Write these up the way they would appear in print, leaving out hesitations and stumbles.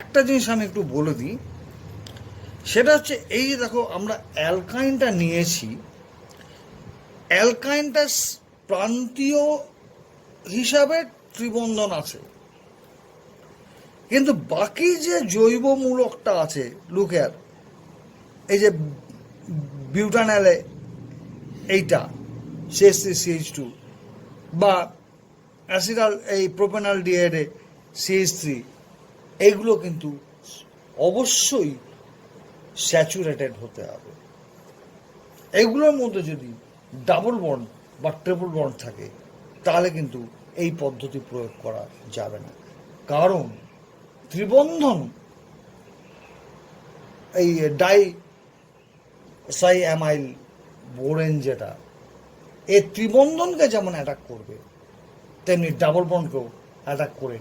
একটা জিনিস আমি একটু বলে দিই, সেটা হচ্ছে এই যে দেখো আমরা অ্যালকাইনটা নিয়েছি, অ্যালকাইনটা প্রান্তীয় হিসাবে ত্রিবন্ধন আছে, কিন্তু বাকি যে জৈব মূলকটা আছে লুকের, এই যে বিউটানালে এইটা CH3CH2 বা অ্যাসিডাল এই প্রোপেনাল ডিহাইডে CH3, এইগুলো কিন্তু অবশ্যই স্যাচুরেটেড হতে হবে। এইগুলোর মধ্যে যদি ডাবল বন্ড বা ট্রিপল বন্ড থাকে তাহলে কিন্তু এই পদ্ধতি প্রয়োগ করা যাবে না, কারণ ত্রিবন্ধন এই ডাই সাইঅ্যামাইল বোরেন যেটা, এই ত্রিবন্ধনকে যেমন অ্যাটাক করবে তেমনি ডাবল বন্ডকেও অ্যাটাক করে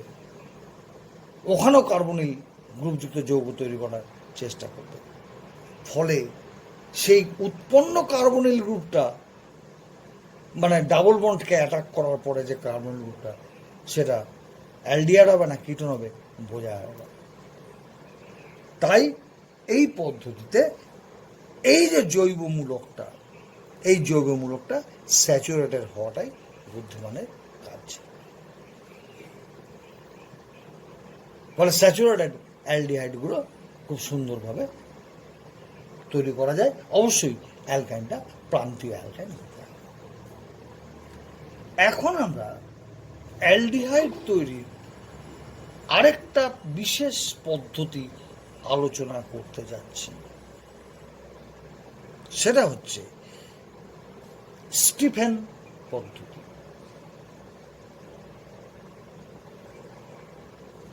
ওখানেও কার্বনিল গ্রুপযুক্ত যৌগ তৈরি করার চেষ্টা করবে। ফলে সেই উৎপন্ন কার্বনিল গ্রুপটা মানে ডাবল বন্ডকে অ্যাটাক করার পরে যে কার্বনিল গ্রুপটা, সেটা অ্যালডিহাইড হবে না কিটোন হবে বোঝা যাবে না। তাই এই পদ্ধতিতে এই যে জৈবমূলকটা, এই জৈবমূলকটা স্যাচুরেটেড হওয়াটাই বুদ্ধিমানের কাজ। ফলে স্যাচুরেটেড অ্যালডিহাইডগুলো খুব সুন্দরভাবে তৈরি করা যায়। অবশ্যই অ্যালকাইনটা প্রান্তীয় অ্যালকাইন হতে হবে। এখন আমরা অ্যালডিহাইড তৈরির আরেকটা বিশেষ পদ্ধতি আলোচনা করতে যাচ্ছি, সেটা হচ্ছে স্টিফেন পদ্ধতি।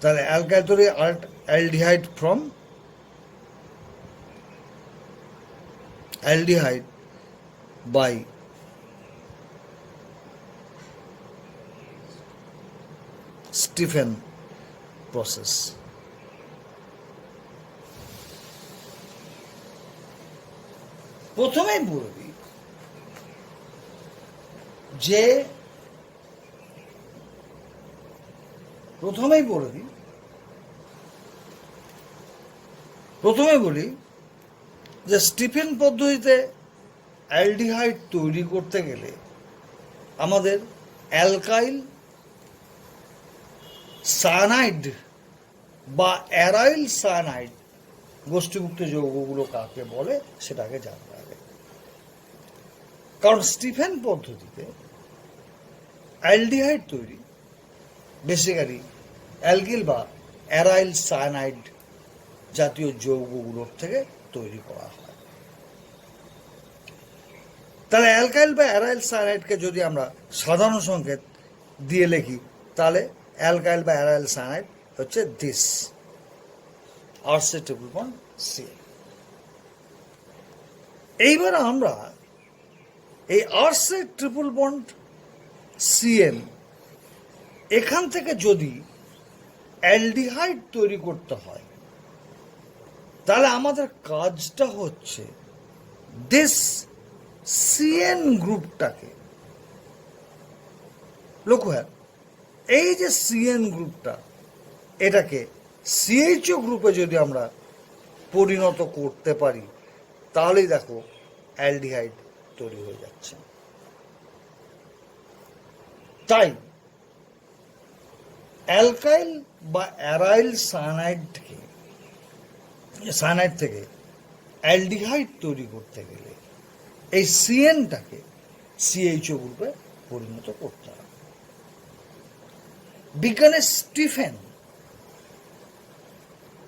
তাহলে অ্যালকাইল তৈরি aldehyde from aldehyde by Stephen process. প্রথমেই বলবি যে প্রথমে বলি যে স্টিফেন পদ্ধতিতে অ্যালডিহাইড তৈরি করতে গেলে আমাদের অ্যালকাইল সায়ানাইড বা অ্যারাইল সায়ানাইড গোষ্ঠীভুক্ত যৌগগুলো কাকে বলে সেটাকে জানতে হবে। কারণ স্টিফেন পদ্ধতিতে অ্যালডিহাইড তৈরি বেসিক্যালি অ্যালকিল বা অ্যারাইল সায়ানাইড জাতীয় যৌগগুলোর থেকে তৈরি করা হয়। তাহলে অ্যালকাইল বা অ্যারাইল সায়ানাইডকে যদি আমরা সাধারণ সংকেত দিয়ে লিখি, তাহলে অ্যালকাইল বা অ্যারাইল সায়ানাইড হচ্ছে দিস RC∼C। এইবার আমরা এই RC∼CN এখান থেকে যদি অ্যালডিহাইড তৈরি করতে হয়, তাহলে আমাদের কাজটা হচ্ছে দিস CN গ্রুপটাকে, লক্ষ্য হ্যাঁ, এই যে CN গ্রুপটা, এটাকে CHO গ্রুপে যদি আমরা পরিণত করতে পারি, তাহলেই দেখো অ্যালডিহাইড তৈরি হয়ে যাচ্ছে। তাই অ্যালকাইল বা অ্যারাইল সায়ানাইড থেকে অ্যালডিহাইড তৈরি করতে গেলে এই CNটাকে CHO গ্রুপে পরিণত করতে হবে। বিজ্ঞানী স্টিফেন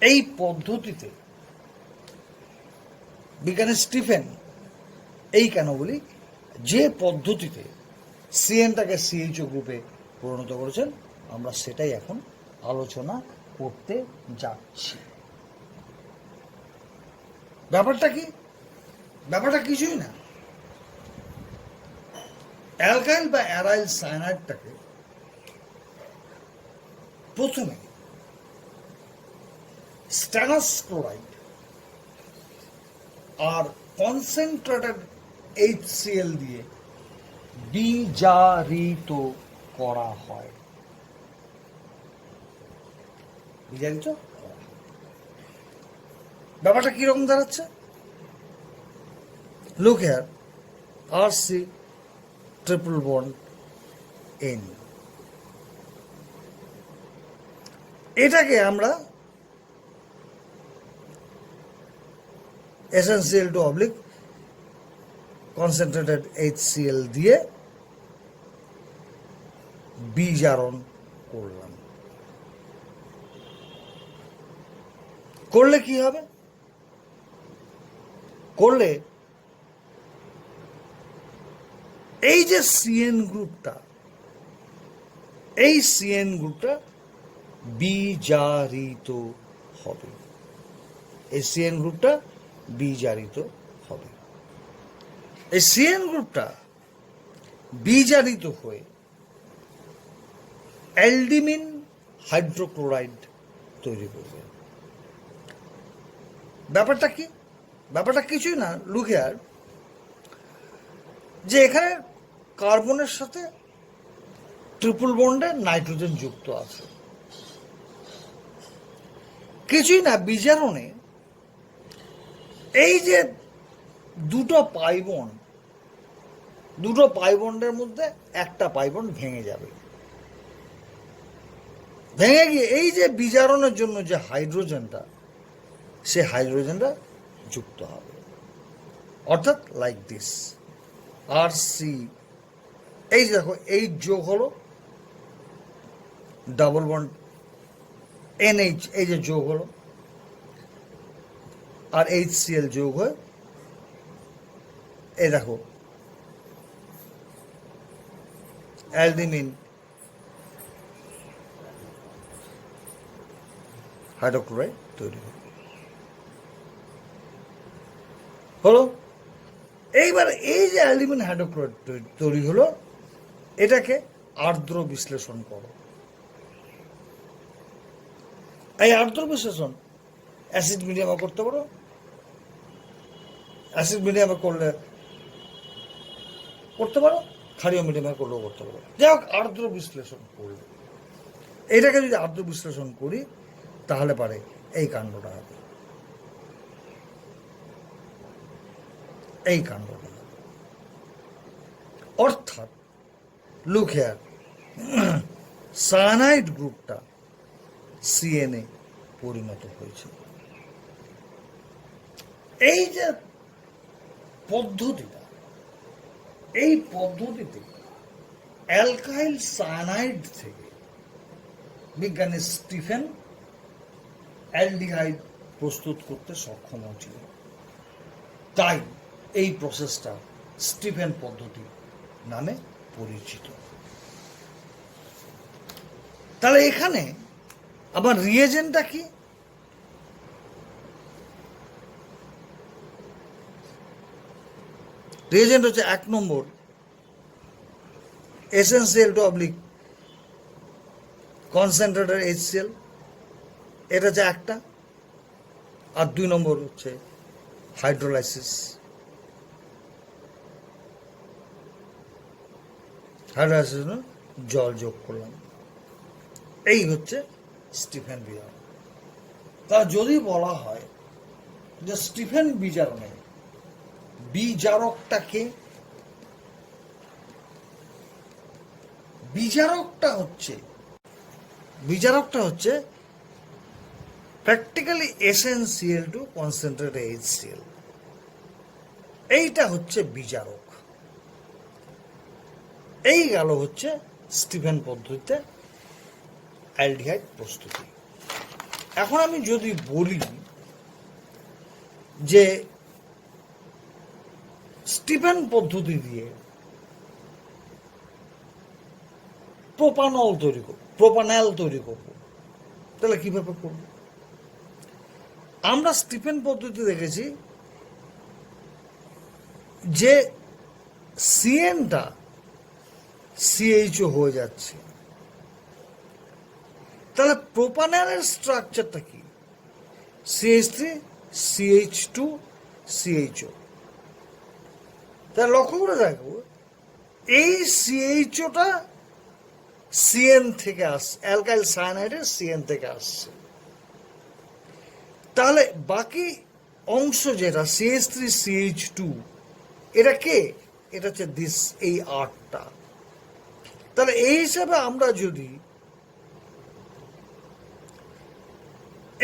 এই পদ্ধতিতে, এই কেন বলি, যে পদ্ধতিতে CNটাকে CHO গ্রুপে পরিণত করেছেন, আমরা সেটাই এখন আলোচনা করতে যাচ্ছি। ব্যাপারটা কি? ব্যাপারটা কিছুই না। অ্যালকাইল বা অ্যারাইল সায়ানাইডটাকে প্রথমে স্ট্যানাস ক্লোরাইড আর কনসেন্ট্রেটেড HCl দিয়ে বিজারিত করা হয়। বিজারিত ব্যাপারটা কিরকম দাঁড়াচ্ছে? Look here, RC triple bond N, এটাকে আমরা essential two oblique concentrated HCl দিয়ে বিজারণ করলাম। করলে কি হবে? করলে এই যে CN গ্রুপটা, এই CN গ্রুপটা বিজারিত হবে। এই CN গ্রুপটা বিজারিত হবে। এই CN গ্রুপটা বিজারিত হয়ে অ্যালডিমিন হাইড্রোক্লোরাইড তৈরি করবে। ব্যাপারটা কি? ব্যাপারটা কিছুই না, লুক হেয়ার, যে এখানে কার্বনের সাথে ট্রিপল বন্ডে নাইট্রোজেন যুক্ত আছে। কিছুই না, বিজারণে এই যে দুটো পাই বন্ডের মধ্যে একটা পাই বন্ড ভেঙে যাবে। ভেঙে গিয়ে এই যে বিজারণের জন্য যে হাইড্রোজেনটা, সে হাইড্রোজেনটা যুক্ত হবে। অর্থাৎ লাইক দিস RC, এই যে দেখো, এই যোগ হলো ডাবল বন্ড NH, এই যে যোগ হলো, আর HCl যোগ হয়ে এই দেখো অ্যালডিমিন হাইড্রোক্লোরাইড তৈরি হলো। এইবার এই যে অ্যালডিমিন হাইড্রোক্লোরাইড তৈরি হলো, এটাকে আর্দ্র বিশ্লেষণ করো। এই আর্দ্র বিশ্লেষণ অ্যাসিড মিডিয়ামে করতে পারো। অ্যাসিড মিডিয়ামে করতে পারো, ক্ষারীয় মিডিয়ামে করলেও করতে পারো। যাই হোক, আর্দ্র বিশ্লেষণ করলে, এটাকে যদি আর্দ্র বিশ্লেষণ করি তাহলে পারে এই কাণ্ডটা হবে, এই কাণ্ডটা হবে। অর্থাৎ লুক হেয়ার, সায়ানাইড গ্রুপটা CN এ পরিণত হয়েছে। এই যে পদ্ধতিটা, এই পদ্ধতিতে অ্যালকাইল সায়ানাইড থেকে বিজ্ঞানী স্টিফেন অ্যালডিহাইড প্রস্তুত করতে সক্ষম হয়েছিল। তাই এই প্রসেসটা স্টিফেন পদ্ধতি নামে পরিচিত। তাহলে এখানে আবার রিয়েজেন্টটা কি? রিয়েজেন্ট হচ্ছে 1 number essential two oblique concentrated HCl, এটা হচ্ছে একটা। আর 2 নম্বর হচ্ছে হাইড্রোলাইসিস। হাইড্রোলাইসিস জল যোগ করলাম। এই হচ্ছে স্টিফেন বিজারণ। তা যদি বলা হয় যে স্টিফেন বিজারণে বিজারকটাকে, বিজারকটা হচ্ছে practically essential two concentrated HCl। এইটা হচ্ছে বিজারক। এই গেল হচ্ছে স্টিফেন পদ্ধতিতে অ্যালডিহাইড প্রস্তুতি। এখন আমি যদি বলি যে স্টিফেন পদ্ধতি দিয়ে প্রোপানল তৈরি করব, তাহলে কিভাবে করব? আমরা স্টিফেন পদ্ধতি দেখেছি যে CNটা CHO হয়ে যাচ্ছে। তাহলে প্রোপানলের স্ট্রাকচারটা কি? CH3 CH2 CHO। তাহলে লক্ষ্য করে দেখো, এই CHOটা CN থেকে আসছে, অ্যালকাইল সায়ানাইডের CN থেকে আসছে। তাহলে বাকি অংশ যেটা CH3CH2, এটা কে? এটা হচ্ছে এই আটটা। তাহলে এই হিসাবে আমরা যদি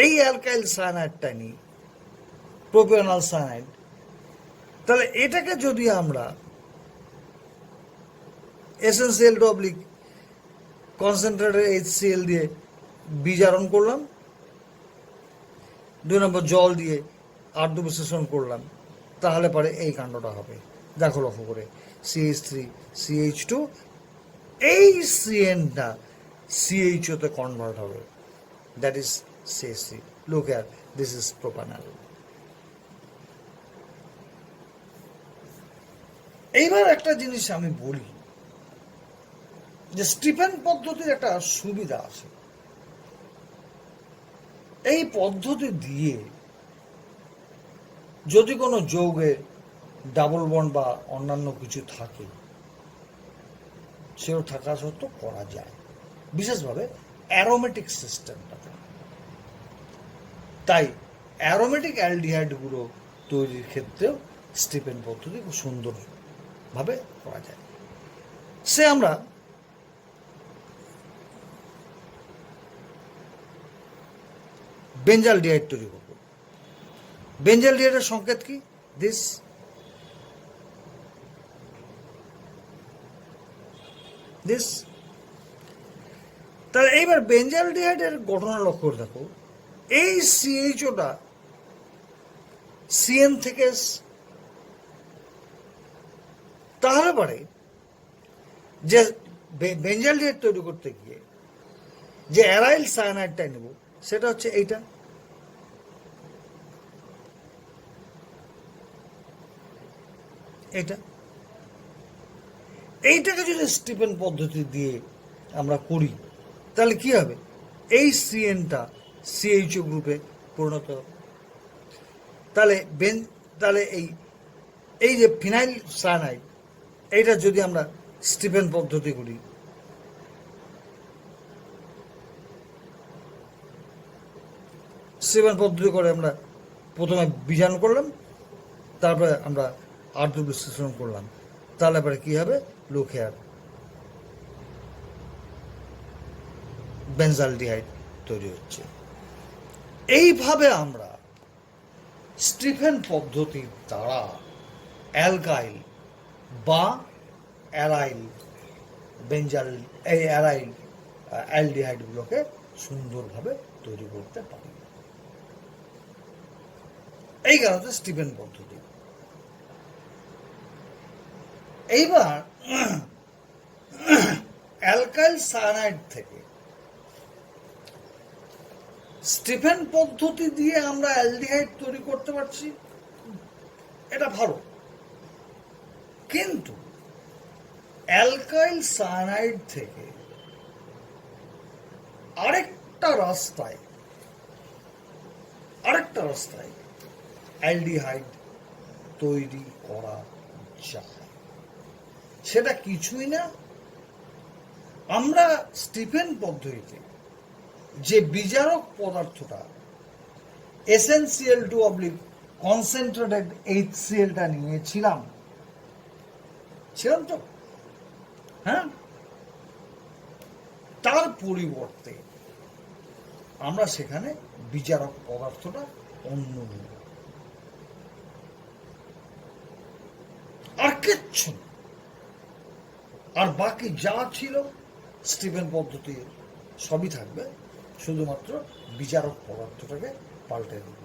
এই অ্যালকাইল সায়ানাইডটা নিই, প্রোপিওনাল সায়ানাইড, তাহলে এটাকে যদি আমরা essential two oblique concentrated HCl দিয়ে বিজারণ করলাম, 2 নম্বর জল দিয়ে আর্দ্র বিশ্লেষণ করলাম, তাহলে পরে এই কাণ্ডটা হবে। দেখো লক্ষ্য করে, CH3CH2, এই CN-টা CHO তে কনভার্ট হবে, that is CH3। Look here, this is propanol. এইবার একটা জিনিস আমি বলি, যে স্টিফেন পদ্ধতির একটা সুবিধা আছে। এই পদ্ধতি দিয়ে যদি কোনো যৌগের ডাবল বন্ড বা অন্যান্য কিছু থাকে, সেও থাকা সত্ত্বেও করা যায়, বিশেষভাবে অ্যারোমেটিক সিস্টেমটাতে। তাই অ্যারোমেটিক অ্যালডিহাইডগুলো তৈরির ক্ষেত্রেও স্টিফেন পদ্ধতি খুব সুন্দরভাবে করা যায়। সে আমরা বেঞ্জালডিহাইড তৈরি করব। বেঞ্জালডিহাইডের সংকেত কি? দিস। তাহলে এইবার বেঞ্জালডিহাইডের গঠন লক্ষ্য করে দেখো, এই CHOটা CN থেকে, তাহলে পরে যে বেঞ্জালডিহাইড তৈরি করতে গিয়ে যে অ্যারাইল সায়ানাইডটা নেব, সেটা হচ্ছে এইটা। এইটাকে যদি স্টিফেন পদ্ধতি দিয়ে আমরা করি, তাহলে কি হবে? এই CN-টা CHO গ্রুপে পরিণত হবে। তাহলে এই যে ফিনাইল সায়ানাইড, এইটা যদি আমরা স্টিফেন পদ্ধতি করি, স্টিফেন পদ্ধতি করে আমরা প্রথমে বীজাণু করলাম, তারপরে আমরা আর্দ্র বিশ্লেষণ করলাম, তাহলে পরে কি হবে? লুক হিয়ার, বেঞ্জালডিহাইড তৈরি হচ্ছে। এইভাবে আমরা স্টিফেন পদ্ধতির দ্বারা অ্যালকাইল বা অ্যারাইল অ্যালডিহাইডগুলোকে সুন্দরভাবে তৈরি করতে পারি। এই কারণে স্টিফেন পদ্ধতি। এইবার অ্যালকাইল সায়ানাইড থেকে স্টিফেন পদ্ধতি দিয়ে আমরা অ্যালডিহাইড তৈরি করতে পারছি, এটা ভালো। কিন্তু অ্যালকাইল সায়ানাইড থেকে আরেকটা রাস্তায় অ্যালডিহাইড তৈরি করা যায়। সেটা কিছুই না, আমরা স্টিফেন পদ্ধতিতে যে বিজারক পদার্থটা এসেনসিয়াল টু অবলিক কনসেন্ট্রেটেড HCl-টা নিয়েছিলাম তো, হ্যাঁ, তার পরিবর্তে আমরা সেখানে বিজারক পদার্থটা অন্য নিব, আর কিচ্ছু না। আর বাকি যা ছিল স্টিফেন পদ্ধতি সবই থাকবে, শুধুমাত্র বিজারক পদার্থটাকে পাল্টে দিবে।